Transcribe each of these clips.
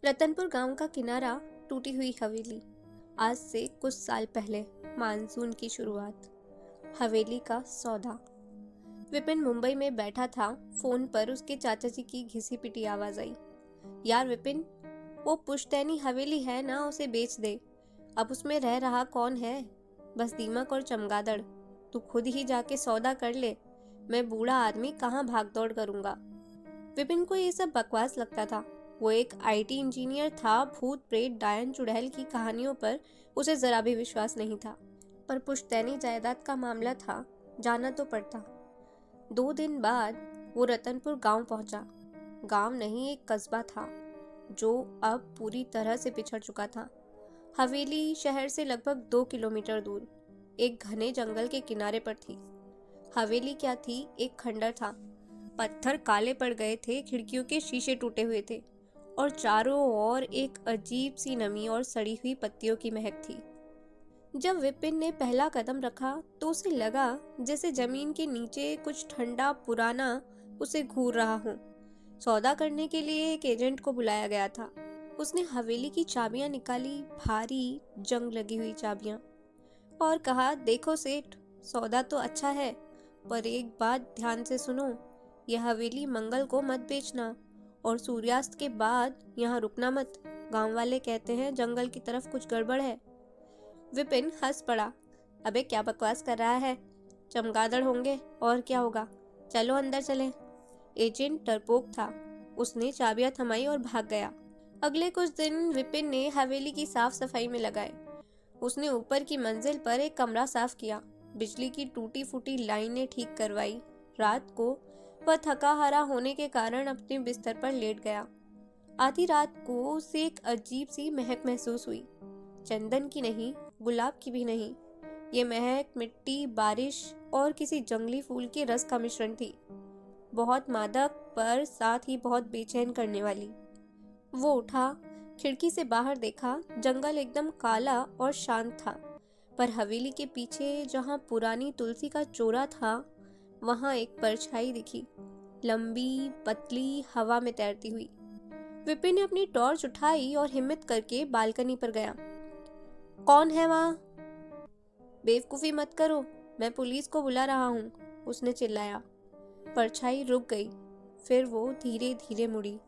रतनपुर गांव का किनारा, टूटी हुई हवेली। आज से कुछ साल पहले मानसून की शुरुआत। हवेली का सौदा। विपिन मुंबई में बैठा था। फोन पर उसके चाचा जी की घिसी पिटी आवाज आई। यार विपिन, वो पुश्तैनी हवेली है ना, उसे बेच दे। अब उसमें रह रहा कौन है? बस दीमक और चमगादड़। तू खुद ही जाके सौदा कर ले। मैं बूढ़ा आदमी कहाँ भाग दौड़ करूंगा। विपिन को ये सब बकवास लगता था। वो एक आईटी इंजीनियर था। भूत प्रेत डायन चुड़ैल की कहानियों पर उसे जरा भी विश्वास नहीं था, पर पुश्तैनी जायदाद का मामला था, जाना तो पड़ता। 2 दिन बाद वो रतनपुर गांव पहुंचा। गांव नहीं, एक कस्बा था जो अब पूरी तरह से पिछड़ चुका था। हवेली शहर से लगभग 2 किलोमीटर दूर एक घने जंगल के किनारे पर थी। हवेली क्या थी, एक खंडर था। पत्थर काले पड़ गए थे, खिड़कियों के शीशे टूटे हुए थे और चारों ओर एक अजीब सी नमी और सड़ी हुई पत्तियों की महक थी। जब विपिन ने पहला कदम रखा तो उसे लगा जैसे जमीन के नीचे कुछ ठंडा पुराना उसे घूर रहा हो। सौदा करने के लिए एक एजेंट को बुलाया गया था। उसने हवेली की चाबियां निकाली, भारी जंग लगी हुई चाबियां, और कहा, देखो सेठ, सौदा तो अच्छा है, पर एक बात ध्यान से सुनो। यह हवेली मंगल को मत बेचना और सूर्यास्त के बाद यहाँ रुकना मत। गांव वाले कहते हैं जंगल की तरफ कुछ गड़बड़ है। विपिन हंस पड़ा। अबे क्या बकवास कर रहा है? चमगादड़ होंगे और क्या होगा। चलो अंदर चलें। एजेंट डरपोक था। उसने चाबियां थमाई और भाग गया। अगले कुछ दिन विपिन ने हवेली की साफ सफाई में लगाए। उसने ऊपर की मंजिल पर एक कमरा साफ किया, बिजली की टूटी फूटी लाइनें ठीक करवाई। रात को वह थका हारा होने के कारण अपने बिस्तर पर लेट गया। आधी रात को उसे एक अजीब सी महक महसूस हुई। चंदन की नहीं, गुलाब की भी नहीं। ये महक मिट्टी, बारिश और किसी जंगली फूल के रस का मिश्रण थी। बहुत मादक, पर साथ ही बहुत बेचैन करने वाली। वो उठा, खिड़की से बाहर देखा। जंगल एकदम काला और शांत था, पर हवेली के पीछे जहाँ पुरानी तुलसी का चोरा था, वहाँ एक परछाई दिखी, लंबी पतली, हवा में तैरती हुई। विपिन ने अपनी टॉर्च उठाई और हिम्मत करके बालकनी पर गया। कौन है वहाँ? बेवकूफ़ी मत करो, मैं पुलिस को बुला रहा हूँ, उसने चिल्लाया। परछाई रुक गई, फिर वो धीरे धीरे मुड़ी।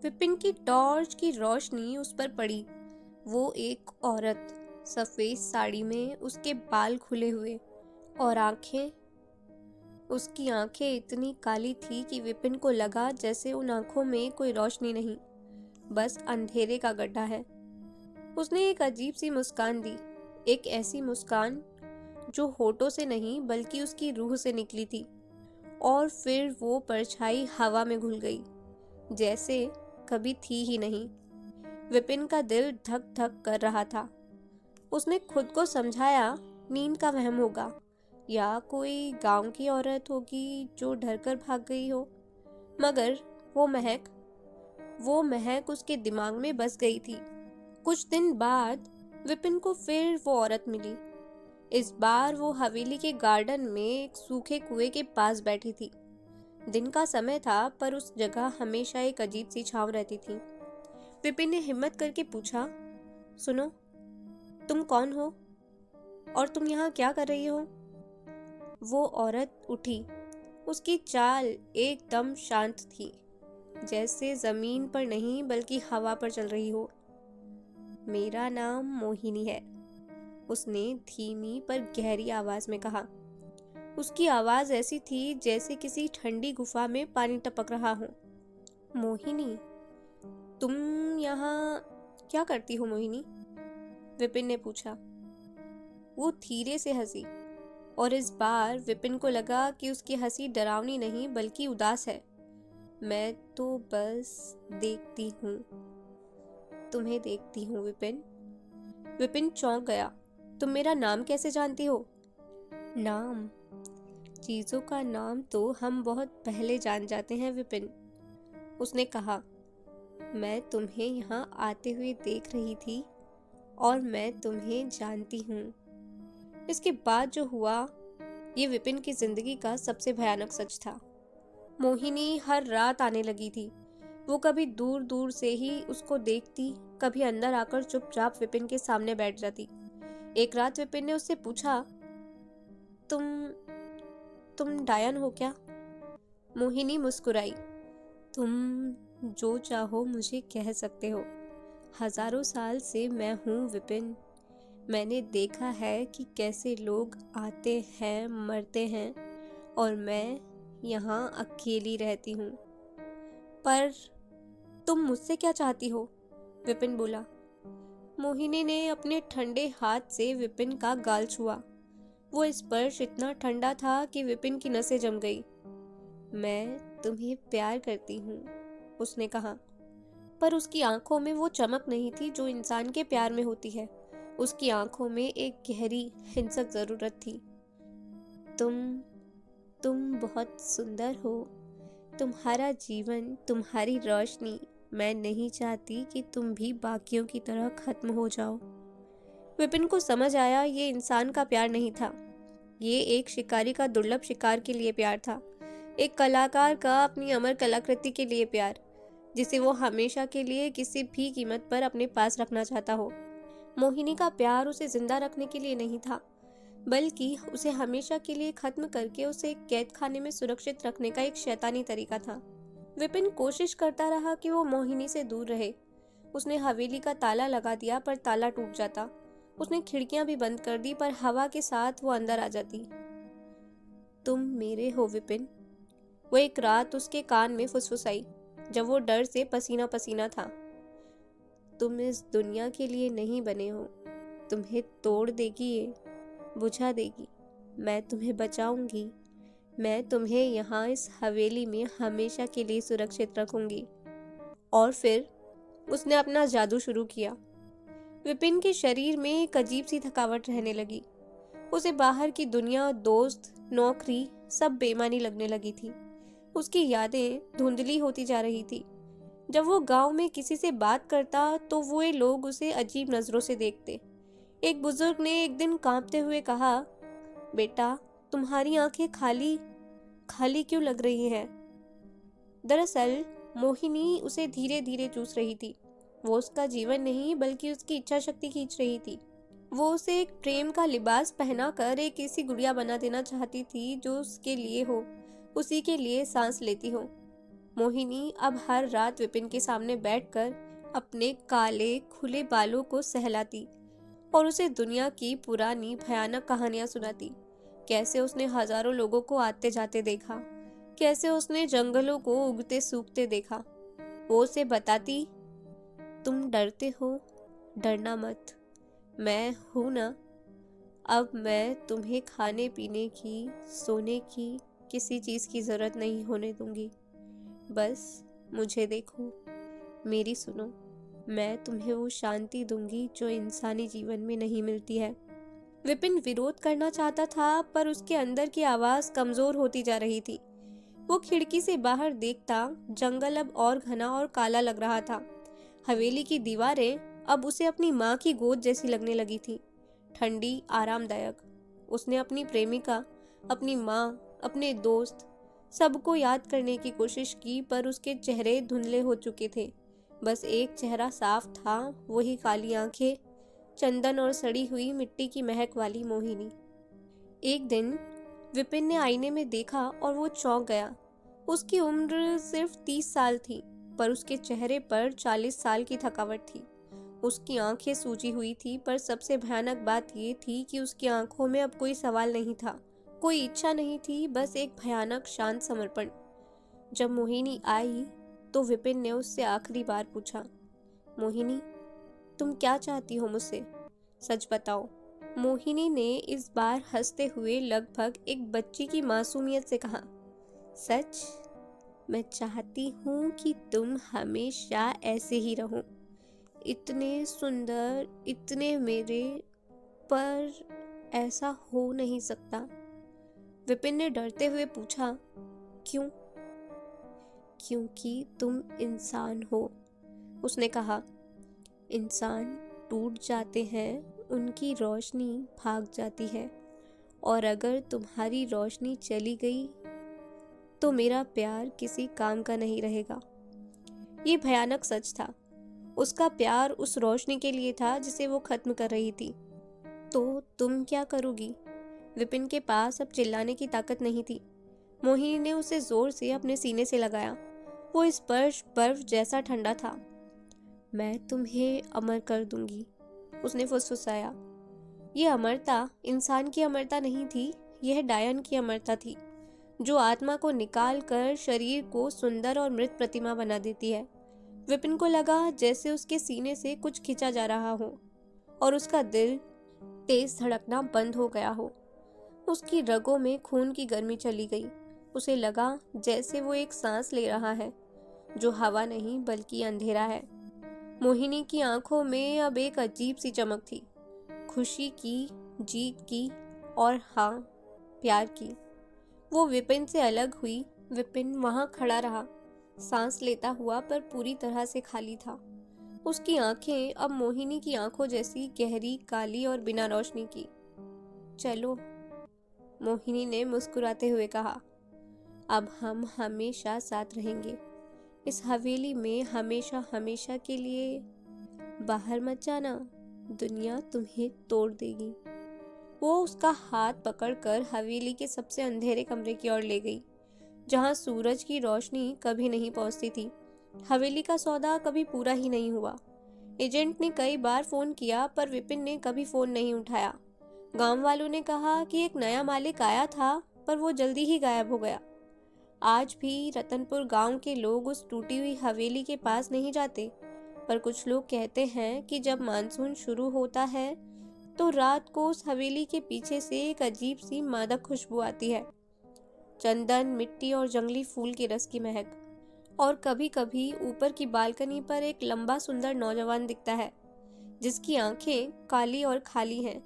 विपिन की टॉर्च की रोशनी उस पर पड़ी। वो एक औरत, सफेद साड़ी में, उसके बाल खुले हुए और उसकी आंखें इतनी काली थी कि विपिन को लगा जैसे उन आंखों में कोई रोशनी नहीं, बस अंधेरे का गड्ढा है। उसने एक अजीब सी मुस्कान दी, एक ऐसी मुस्कान जो होठों से नहीं बल्कि उसकी रूह से निकली थी। और फिर वो परछाई हवा में घुल गई, जैसे कभी थी ही नहीं। विपिन का दिल धक धक कर रहा था। उसने खुद को समझाया, नींद का वहम होगा या कोई गांव की औरत होगी जो डरकर भाग गई हो। मगर वो महक उसके दिमाग में बस गई थी। कुछ दिन बाद विपिन को फिर वो औरत मिली। इस बार वो हवेली के गार्डन में एक सूखे कुएं के पास बैठी थी। दिन का समय था, पर उस जगह हमेशा एक अजीब सी छांव रहती थी। विपिन ने हिम्मत करके पूछा, सुनो, तुम कौन हो और तुम यहाँ क्या कर रही हो? वो औरत उठी। उसकी चाल एकदम शांत थी, जैसे जमीन पर नहीं बल्कि हवा पर चल रही हो। मेरा नाम मोहिनी है, उसने धीमी पर गहरी आवाज में कहा। उसकी आवाज ऐसी थी जैसे किसी ठंडी गुफा में पानी टपक रहा हो। मोहिनी, तुम यहाँ क्या करती हो मोहिनी? विपिन ने पूछा। वो धीरे से हंसी, और इस बार विपिन को लगा कि उसकी हंसी डरावनी नहीं बल्कि उदास है। मैं तो बस देखती हूँ, तुम्हें देखती हूँ विपिन। विपिन चौंक गया। तुम मेरा नाम कैसे जानती हो? नाम? चीजों का नाम तो हम बहुत पहले जान जाते हैं विपिन, उसने कहा। मैं तुम्हें यहाँ आते हुए देख रही थी और मैं तुम्हें जानती हूँ। इसके बाद जो हुआ, ये विपिन की जिंदगी का सबसे भयानक सच था। मोहिनी हर रात आने लगी थी। वो कभी दूर दूर से ही उसको देखती, कभी अंदर आकर चुपचाप विपिन के सामने बैठ जाती। एक रात विपिन ने उससे पूछा, तुम तुम डायन हो क्या? मोहिनी मुस्कुराई। तुम जो चाहो मुझे कह सकते हो। हजारों साल से मैं हूँ विपिन। मैंने देखा है कि कैसे लोग आते हैं, मरते हैं, और मैं यहाँ अकेली रहती हूँ। पर तुम मुझसे क्या चाहती हो? विपिन बोला। मोहिनी ने अपने ठंडे हाथ से विपिन का गाल छुआ। वो स्पर्श इतना ठंडा था कि विपिन की नसें जम गई। मैं तुम्हें प्यार करती हूँ, उसने कहा। पर उसकी आंखों में वो चमक नहीं थी जो इंसान के प्यार में होती है। उसकी आंखों में एक गहरी हिंसक जरूरत थी। तुम बहुत सुंदर हो। तुम्हारा जीवन, तुम्हारी रोशनी। मैं नहीं चाहती कि तुम भी बाकियों की तरह खत्म हो जाओ। विपिन को समझ आया, ये इंसान का प्यार नहीं था। ये एक शिकारी का दुर्लभ शिकार के लिए प्यार था। एक कलाकार का अपनी अमर कलाकृति के लिए प्यार, जिसे वो हमेशा के लिए किसी भी कीमत पर अपने पास रखना चाहता हो। मोहिनी का प्यार उसे जिंदा रखने के लिए नहीं था, बल्कि उसे हमेशा के लिए खत्म करके उसे एक कैद खाने में सुरक्षित रखने का एक शैतानी तरीका था। विपिन कोशिश करता रहा कि वो मोहिनी से दूर रहे। उसने हवेली का ताला लगा दिया, पर ताला टूट जाता। उसने खिड़कियां भी बंद कर दी, पर हवा के साथ वो अंदर आ जाती। तुम मेरे हो विपिन, वो एक रात उसके कान में फुसफुसाई, जब वो डर से पसीना पसीना था। तुम इस दुनिया के लिए नहीं बने हो। तुम्हें तोड़ देगी, ये बुझा देगी। मैं तुम्हें बचाऊंगी। मैं तुम्हें यहाँ इस हवेली में हमेशा के लिए सुरक्षित रखूंगी। और फिर उसने अपना जादू शुरू किया। विपिन के शरीर में एक अजीब सी थकावट रहने लगी। उसे बाहर की दुनिया, दोस्त, नौकरी, सब बेमानी लगने लगी थी। उसकी यादें धुंधली होती जा रही थी। जब वो गांव में किसी से बात करता तो वो लोग उसे अजीब नजरों से देखते। एक बुजुर्ग ने एक दिन कांपते हुए कहा, बेटा, तुम्हारी आंखें खाली खाली क्यों लग रही हैं? दरअसल मोहिनी उसे धीरे धीरे चूस रही थी। वो उसका जीवन नहीं, बल्कि उसकी इच्छा शक्ति खींच रही थी। वो उसे एक प्रेम का लिबास पहनाकर एक ऐसी गुड़िया बना देना चाहती थी जो उसके लिए हो, उसी के लिए सांस लेती हो। मोहिनी अब हर रात विपिन के सामने बैठकर अपने काले खुले बालों को सहलाती और उसे दुनिया की पुरानी भयानक कहानियां सुनाती। कैसे उसने हजारों लोगों को आते जाते देखा, कैसे उसने जंगलों को उगते सूखते देखा। वो उसे बताती, तुम डरते हो, डरना मत, मैं हूं ना। अब मैं तुम्हें खाने पीने की, सोने की, किसी चीज की जरूरत नहीं होने दूंगी। बस मुझे देखो, मेरी सुनो। मैं तुम्हें वो शांति दूंगी जो इंसानी जीवन में नहीं मिलती है। विपिन विरोध करना चाहता था, पर उसके अंदर की आवाज कमजोर होती जा रही थी। वो खिड़की से बाहर देखता, जंगल अब और घना और काला लग रहा था। हवेली की दीवारें अब उसे अपनी माँ की गोद जैसी लगने लगी थी, ठंडी, आरामदायक। उसने अपनी प्रेमिका, अपनी माँ, अपने दोस्त, सबको याद करने की कोशिश की, पर उसके चेहरे धुंधले हो चुके थे। बस एक चेहरा साफ था, वही काली आंखें, चंदन और सड़ी हुई मिट्टी की महक वाली मोहिनी। एक दिन विपिन ने आईने में देखा और वो चौंक गया। उसकी उम्र सिर्फ 30 साल थी, पर उसके चेहरे पर 40 साल की थकावट थी। उसकी आंखें सूजी हुई थी, पर सबसे भयानक बात ये थी कि उसकी आंखों में अब कोई सवाल नहीं था, कोई इच्छा नहीं थी, बस एक भयानक शांत समर्पण। जब मोहिनी आई तो विपिन ने उससे आखिरी बार पूछा, मोहिनी, तुम क्या चाहती हो मुझसे? सच बताओ। मोहिनी ने इस बार हंसते हुए लगभग एक बच्ची की मासूमियत से कहा, सच, मैं चाहती हूँ कि तुम हमेशा ऐसे ही रहो, इतने सुंदर, इतने मेरे। पर ऐसा हो नहीं सकता। विपिन ने डरते हुए पूछा, क्यों? क्योंकि तुम इंसान हो, उसने कहा। इंसान टूट जाते हैं, उनकी रोशनी भाग जाती है, और अगर तुम्हारी रोशनी चली गई तो मेरा प्यार किसी काम का नहीं रहेगा। ये भयानक सच था। उसका प्यार उस रोशनी के लिए था जिसे वो खत्म कर रही थी। तो तुम क्या करोगी? विपिन के पास अब चिल्लाने की ताकत नहीं थी। मोहिनी ने उसे जोर से अपने सीने से लगाया। वो स्पर्श बर्फ जैसा ठंडा था। मैं तुम्हें अमर कर दूंगी, उसने फुसफुसाया। ये अमरता इंसान की अमरता नहीं थी, यह डायन की अमरता थी, जो आत्मा को निकाल कर शरीर को सुंदर और मृत प्रतिमा बना देती है। विपिन को लगा जैसे उसके सीने से कुछ खींचा जा रहा हो और उसका दिल तेज धड़कना बंद हो गया हो। उसकी रगों में खून की गर्मी चली गई। उसे लगा जैसे वो एक सांस ले रहा है, जो हवा नहीं बल्कि अंधेरा है। मोहिनी की आंखों में अब एक अजीब सी चमक थी, खुशी की, जीत की और हाँ, प्यार की। वो विपिन से अलग हुई। विपिन वहां खड़ा रहा, सांस लेता हुआ पर पूरी तरह से खाली था। उसकी आंखें अब मोहिनी की आंखों जैसी गहरी, काली और बिना रोशनी की। चलो, मोहिनी ने मुस्कुराते हुए कहा, अब हम हमेशा साथ रहेंगे, इस हवेली में हमेशा हमेशा के लिए। बाहर मत जाना, दुनिया तुम्हें तोड़ देगी। वो उसका हाथ पकड़कर हवेली के सबसे अंधेरे कमरे की ओर ले गई, जहां सूरज की रोशनी कभी नहीं पहुंचती थी। हवेली का सौदा कभी पूरा ही नहीं हुआ। एजेंट ने कई बार फोन किया पर विपिन ने कभी फोन नहीं उठाया। गांव वालों ने कहा कि एक नया मालिक आया था पर वो जल्दी ही गायब हो गया। आज भी रतनपुर गांव के लोग उस टूटी हुई हवेली के पास नहीं जाते, पर कुछ लोग कहते हैं कि जब मानसून शुरू होता है तो रात को उस हवेली के पीछे से एक अजीब सी मादक खुशबू आती है। चंदन, मिट्टी और जंगली फूल के रस की महक। और कभी कभी ऊपर की बालकनी पर एक लंबा सुंदर नौजवान दिखता है, जिसकी आंखें काली और खाली हैं,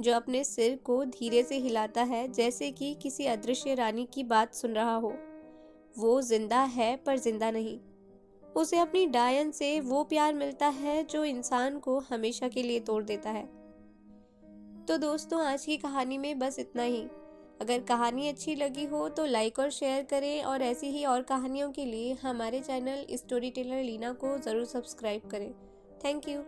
जो अपने सिर को धीरे से हिलाता है जैसे कि किसी अदृश्य रानी की बात सुन रहा हो। वो जिंदा है पर जिंदा नहीं। उसे अपनी डायन से वो प्यार मिलता है जो इंसान को हमेशा के लिए तोड़ देता है। तो दोस्तों, आज की कहानी में बस इतना ही। अगर कहानी अच्छी लगी हो तो लाइक और शेयर करें, और ऐसी ही और कहानियों के लिए हमारे चैनल स्टोरी टेलर लीना को ज़रूर सब्सक्राइब करें। Thank you.